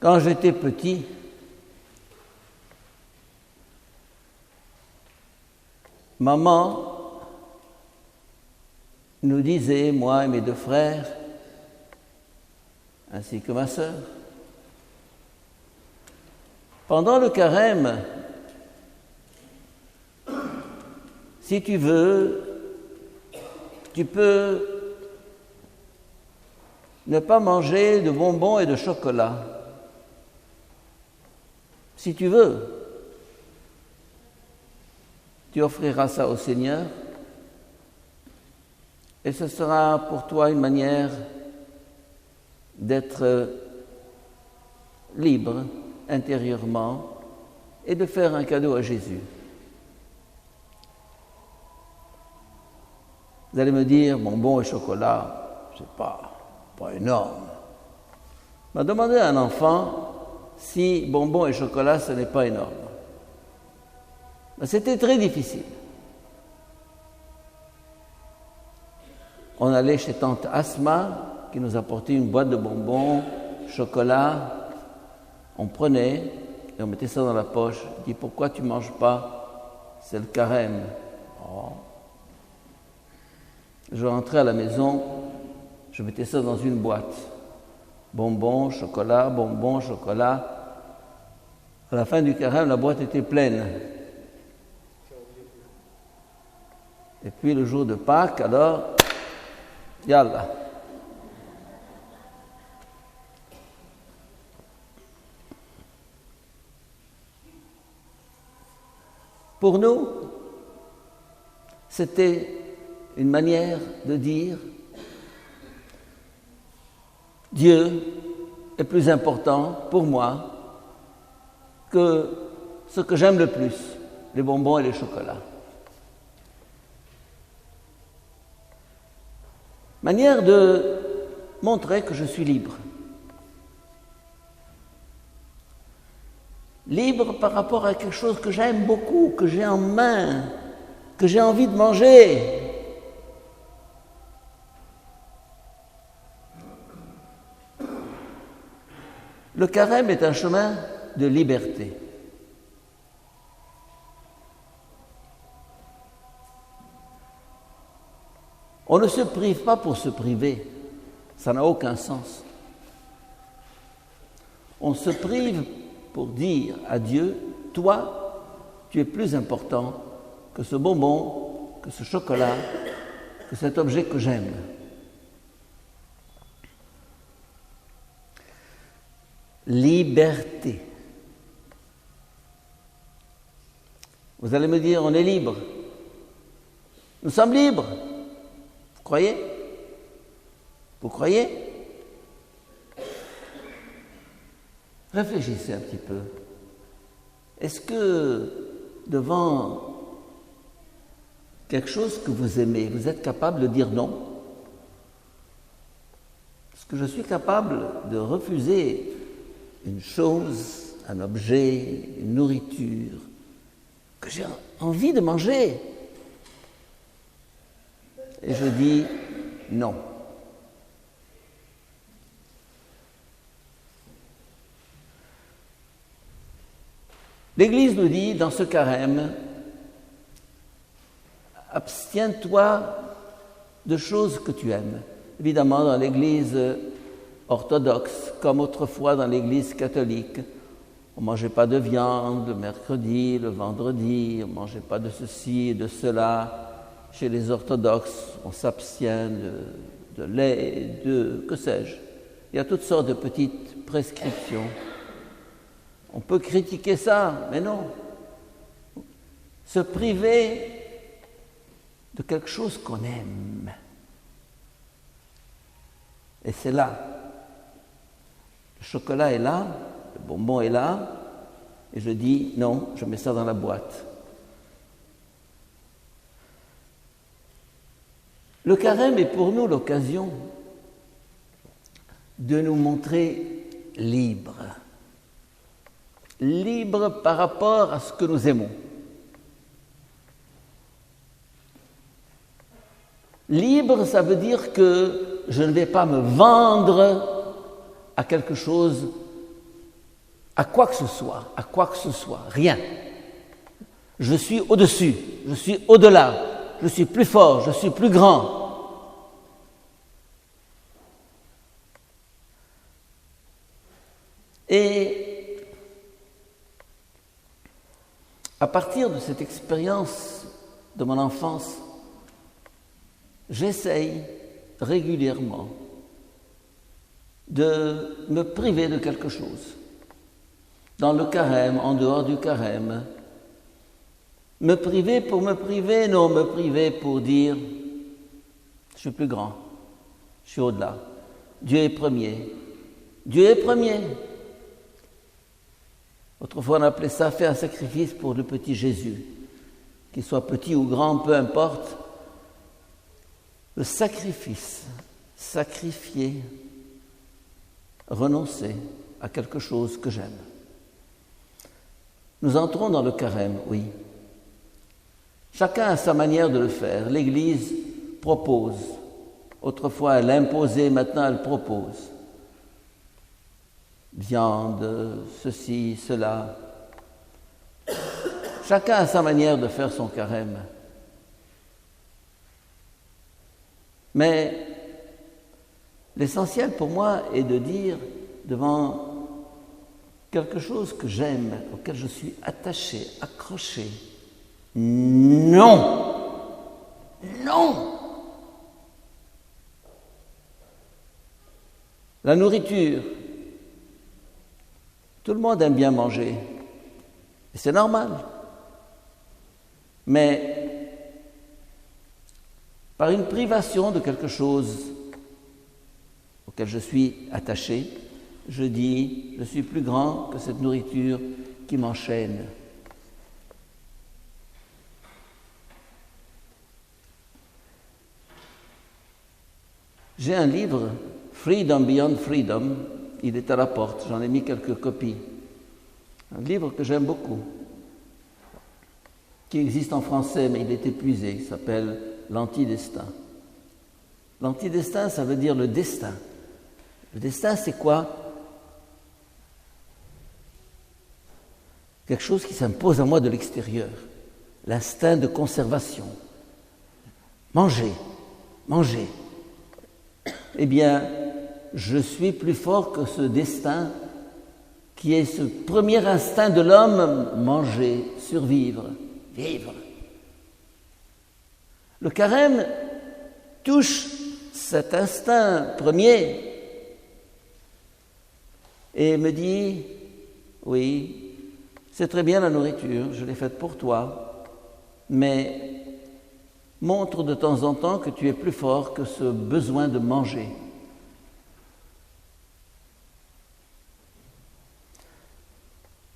Quand j'étais petit, maman nous disait, moi et mes deux frères, ainsi que ma sœur, pendant le carême, si tu veux, tu peux ne pas manger de bonbons et de chocolat. Si tu veux, tu offriras ça au Seigneur et ce sera pour toi une manière d'être libre intérieurement et de faire un cadeau à Jésus. Vous allez me dire, bonbons et chocolat, c'est pas énorme. On m'a demandé à un enfant si bonbons et chocolat, ce n'est pas énorme. Mais c'était très difficile. On allait chez tante Asma, qui nous apportait une boîte de bonbons, chocolat. On prenait et on mettait ça dans la poche. On dit, pourquoi tu ne manges pas? C'est le carême. Oh. Je rentrais à la maison, je mettais ça dans une boîte. Bonbons, chocolat, bonbons, chocolat. À la fin du carême, la boîte était pleine. Et puis le jour de Pâques, alors, yallah. Pour nous, c'était une manière de dire Dieu est plus important pour moi que ce que j'aime le plus, les bonbons et les chocolats. Manière de montrer que je suis libre. Libre par rapport à quelque chose que j'aime beaucoup, que j'ai en main, que j'ai envie de manger. Le carême est un chemin de liberté. On ne se prive pas pour se priver, ça n'a aucun sens. On se prive pour dire à Dieu, toi, tu es plus important que ce bonbon, que ce chocolat, que cet objet que j'aime. Liberté. Vous allez me dire, on est libre. Nous sommes libres. Vous croyez? Vous croyez? Réfléchissez un petit peu. Est-ce que devant quelque chose que vous aimez, vous êtes capable de dire non? Est-ce que je suis capable de refuser une chose, un objet, une nourriture que j'ai envie de manger? Et je dis non. L'Église nous dit dans ce carême, abstiens-toi de choses que tu aimes. Évidemment, dans l'Église orthodoxe, comme autrefois dans l'Église catholique, on ne mangeait pas de viande le mercredi, le vendredi, on ne mangeait pas de ceci et de cela. Chez les orthodoxes, on s'abstient de lait, de que sais-je. Il y a toutes sortes de petites prescriptions. On peut critiquer ça, mais non. Se priver de quelque chose qu'on aime. Et c'est là. Le chocolat est là, le bonbon est là, et je dis non, je mets ça dans la boîte. Le carême est pour nous l'occasion de nous montrer libres. Libres par rapport à ce que nous aimons. Libre, ça veut dire que je ne vais pas me vendre à quelque chose à quoi que ce soit, rien. Je suis au-dessus, je suis au-delà, je suis plus fort, je suis plus grand. Et à partir de cette expérience de mon enfance, j'essaye régulièrement de me priver de quelque chose. Dans le carême, en dehors du carême. Me priver pour me priver, non, me priver pour dire je suis plus grand, je suis au-delà. Dieu est premier. Dieu est premier. Autrefois, on appelait ça faire un sacrifice pour le petit Jésus. Qu'il soit petit ou grand, peu importe. Le sacrifice, sacrifier, renoncer à quelque chose que j'aime. Nous entrons dans le carême, oui. Chacun a sa manière de le faire. L'Église propose. Autrefois, elle imposait, maintenant elle propose. Viande, ceci, cela. Chacun a sa manière de faire son carême. Mais l'essentiel pour moi est de dire devant quelque chose que j'aime, auquel je suis attaché, accroché, non, non. La nourriture, tout le monde aime bien manger, et c'est normal. Mais par une privation de quelque chose auquel je suis attaché, je dis, je suis plus grand que cette nourriture qui m'enchaîne. J'ai un livre, Freedom Beyond Freedom, il est à la porte, j'en ai mis quelques copies. Un livre que j'aime beaucoup, qui existe en français, mais il est épuisé, il s'appelle L'Antidestin. L'antidestin, ça veut dire le destin. Le destin, c'est quoi? Quelque chose qui s'impose à moi de l'extérieur. L'instinct de conservation. Manger, manger. Eh bien, je suis plus fort que ce destin qui est ce premier instinct de l'homme, manger, survivre, vivre. Le carême touche cet instinct premier et me dit, oui, c'est très bien la nourriture, je l'ai faite pour toi, mais montre de temps en temps que tu es plus fort que ce besoin de manger.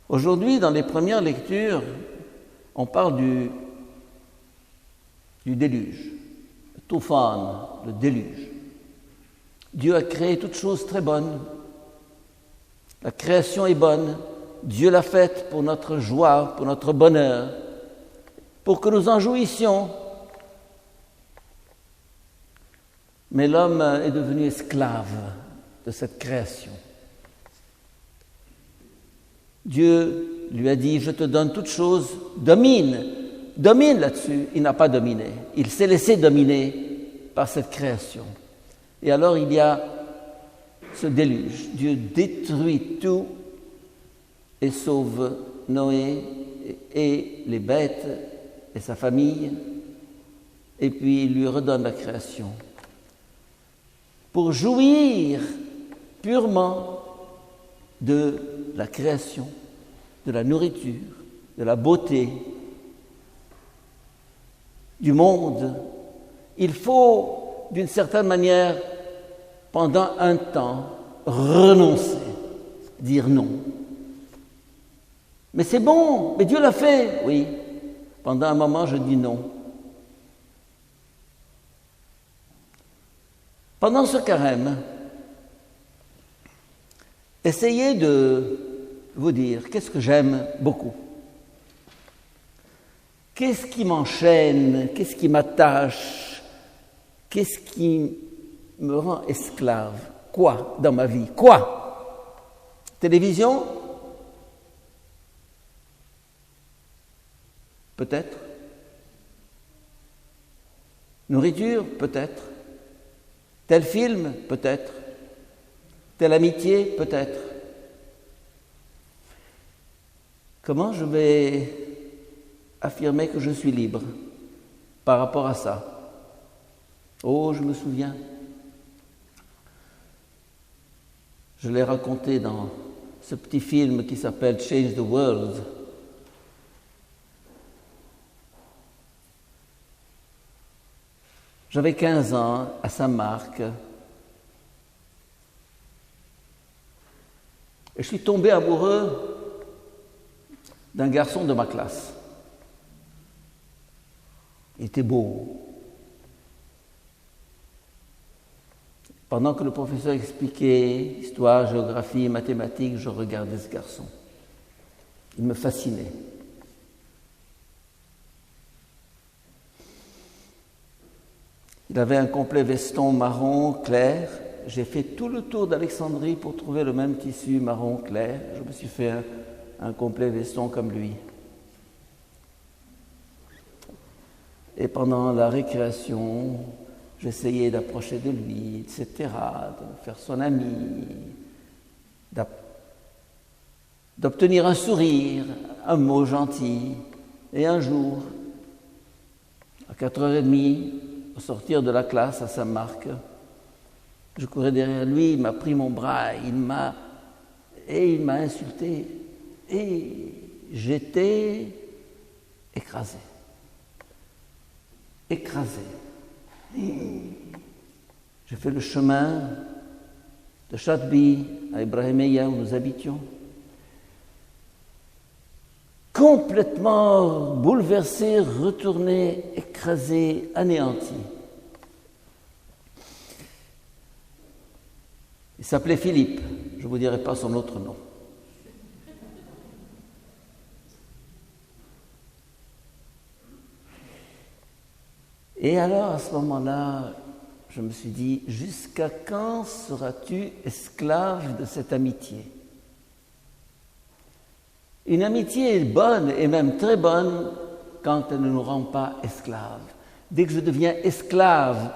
Aujourd'hui, dans les premières lectures, on parle du déluge, le toufan, le déluge. Dieu a créé toutes choses très bonnes. La création est bonne. Dieu l'a faite pour notre joie, pour notre bonheur, pour que nous en jouissions. Mais l'homme est devenu esclave de cette création. Dieu lui a dit, je te donne toutes choses, domine là-dessus. Il n'a pas dominé. Il s'est laissé dominer par cette création. Et alors il y a ce déluge. Dieu détruit tout et sauve Noé et les bêtes et sa famille. Et puis il lui redonne la création. Pour jouir purement de la création, de la nourriture, de la beauté, du monde, il faut, d'une certaine manière, pendant un temps, renoncer, dire non. Mais c'est bon, mais Dieu l'a fait, oui. Pendant un moment, je dis non. Pendant ce carême, essayez de vous dire, qu'est-ce que j'aime beaucoup? Qu'est-ce qui m'enchaîne? Qu'est-ce qui m'attache? Qu'est-ce qui me rend esclave? Quoi dans ma vie? Quoi? Télévision? peut-être. Nourriture, peut-être. Tel film, peut-être. Telle amitié, peut-être. Comment je vais affirmer que je suis libre par rapport à ça? Oh, je me souviens. Je l'ai raconté dans ce petit film qui s'appelle Change the World. J'avais 15 ans à Saint-Marc et je suis tombé amoureux d'un garçon de ma classe. Il était beau. Pendant que le professeur expliquait histoire, géographie, mathématiques, je regardais ce garçon. Il me fascinait. Il avait un complet veston marron clair. J'ai fait tout le tour d'Alexandrie pour trouver le même tissu marron clair. Je me suis fait un complet veston comme lui. Et pendant la récréation, j'essayais d'approcher de lui, etc., de faire son ami, d'obtenir un sourire, un mot gentil. Et un jour, à 4h30, au sortir de la classe à Saint-Marc, je courais derrière lui, il m'a pris mon bras, il m'a insulté. Et j'étais écrasé. J'ai fait le chemin de Châteby à Ibrahimia où nous habitions. Complètement bouleversé, retourné, écrasé, anéanti. Il s'appelait Philippe, je ne vous dirai pas son autre nom. Et alors, à ce moment-là, je me suis dit, jusqu'à quand seras-tu esclave de cette amitié? Une amitié est bonne, et même très bonne, quand elle ne nous rend pas esclaves. Dès que je deviens esclave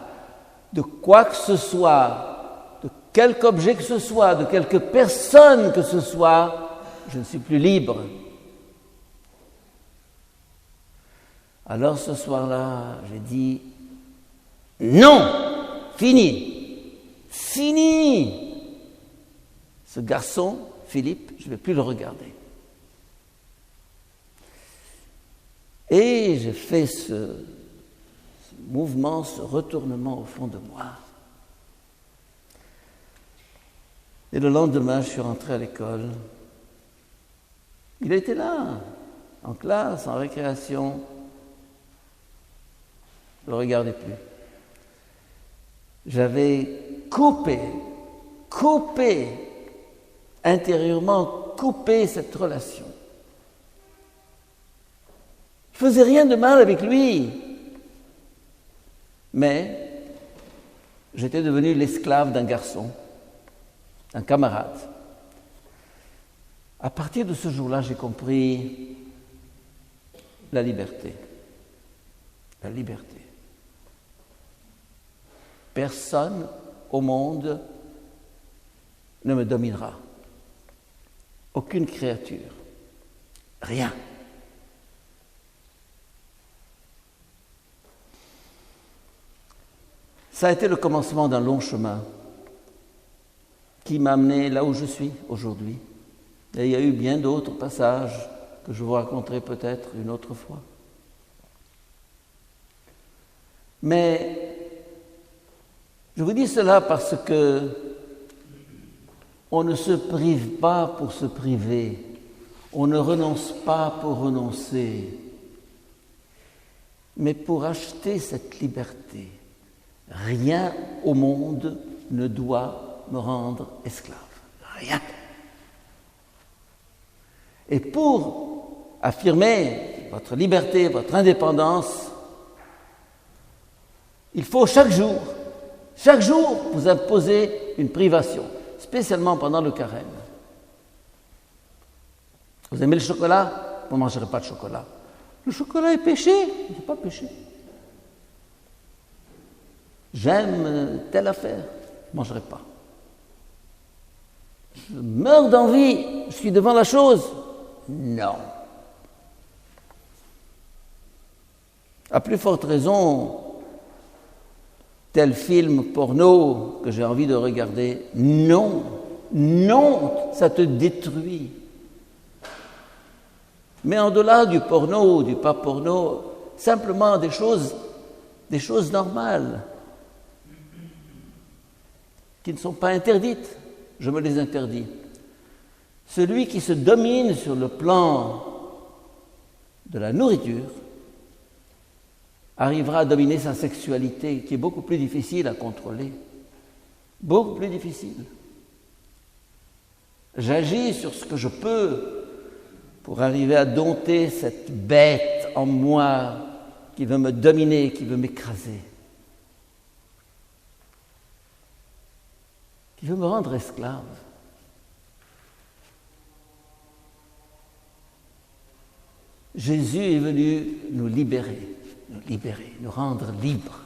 de quoi que ce soit, de quelque objet que ce soit, de quelque personne que ce soit, je ne suis plus libre. Alors ce soir-là, j'ai dit, non, fini. Ce garçon, Philippe, je ne vais plus le regarder. Et j'ai fait ce mouvement, ce retournement au fond de moi. Et le lendemain, je suis rentré à l'école. Il était là, en classe, en récréation. Je ne le regardais plus. J'avais coupé, intérieurement coupé cette relation. Je ne faisais rien de mal avec lui, mais j'étais devenu l'esclave d'un garçon, d'un camarade. À partir de ce jour-là, j'ai compris la liberté. La liberté. Personne au monde ne me dominera. Aucune créature. Rien. Ça a été le commencement d'un long chemin qui m'a amené là où je suis aujourd'hui. Et il y a eu bien d'autres passages que je vous raconterai peut-être une autre fois. Mais je vous dis cela parce que on ne se prive pas pour se priver, on ne renonce pas pour renoncer, mais pour acheter cette liberté. Rien au monde ne doit me rendre esclave. Rien. Et pour affirmer votre liberté, votre indépendance, il faut chaque jour vous imposer une privation, spécialement pendant le carême. Vous aimez le chocolat? Vous ne mangerez pas de chocolat. Le chocolat est péché? C'est pas péché. J'aime telle affaire, je ne mangerai pas. Je meurs d'envie, je suis devant la chose. Non. À plus forte raison, tel film porno que j'ai envie de regarder, non, non, ça te détruit. Mais en-delà du porno, du pas porno, simplement des choses normales, qui ne sont pas interdites, je me les interdis. Celui qui se domine sur le plan de la nourriture arrivera à dominer sa sexualité, qui est beaucoup plus difficile à contrôler, beaucoup plus difficile. J'agis sur ce que je peux pour arriver à dompter cette bête en moi qui veut me dominer, qui veut m'écraser, qui veut me rendre esclave. Jésus est venu nous libérer, nous rendre libres.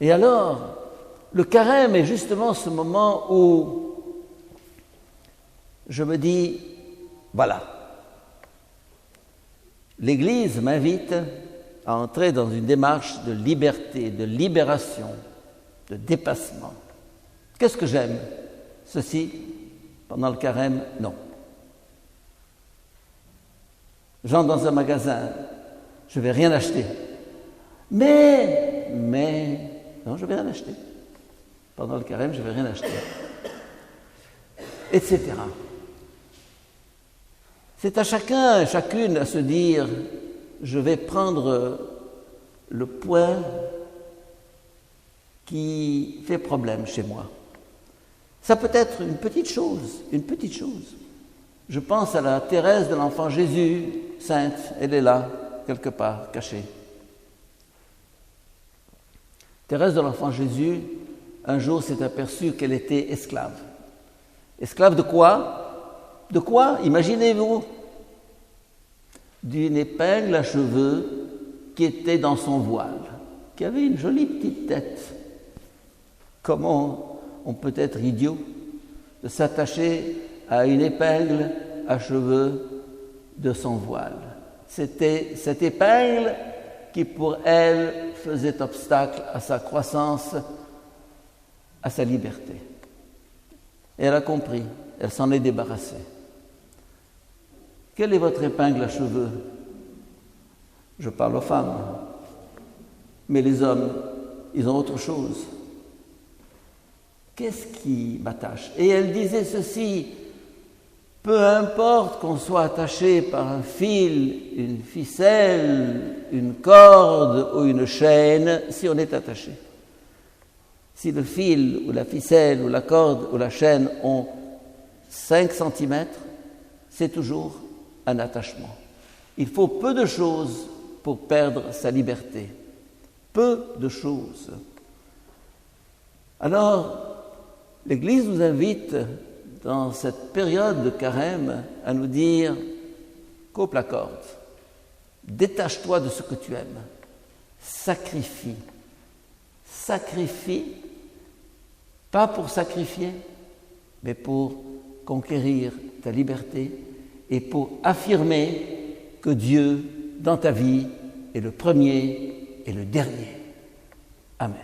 Et alors, le carême est justement ce moment où je me dis, voilà, l'Église m'invite à entrer dans une démarche de liberté, de libération, de dépassement. Qu'est-ce que j'aime? Ceci, pendant le carême, non. J'entre dans un magasin, je ne vais rien acheter. Mais, non, je ne vais rien acheter. Pendant le carême, je ne vais rien acheter. Etc. C'est à chacun, chacune à se dire, je vais prendre le point qui fait problème chez moi. Ça peut être une petite chose. Je pense à la Thérèse de l'Enfant Jésus, sainte, elle est là, quelque part, cachée. Thérèse de l'Enfant Jésus, un jour s'est aperçue qu'elle était esclave. Esclave de quoi? De quoi? Imaginez-vous. D'une épingle à cheveux qui était dans son voile, qui avait une jolie petite tête. Comment on peut être idiot de s'attacher à une épingle à cheveux de son voile? C'était cette épingle qui, pour elle, faisait obstacle à sa croissance, à sa liberté. Et elle a compris, elle s'en est débarrassée. Quelle est votre épingle à cheveux? Je parle aux femmes, mais les hommes, ils ont autre chose. Qu'est-ce qui m'attache? Et elle disait ceci, peu importe qu'on soit attaché par un fil, une ficelle, une corde ou une chaîne, si on est attaché. Si le fil ou la ficelle ou la corde ou la chaîne ont 5 cm, c'est toujours un attachement. Il faut peu de choses pour perdre sa liberté. Peu de choses. Alors, l'Église nous invite dans cette période de carême à nous dire « coupe la corde, détache-toi de ce que tu aimes, sacrifie. Sacrifie, pas pour sacrifier, mais pour conquérir ta liberté et pour affirmer que Dieu, dans ta vie, est le premier et le dernier. » Amen.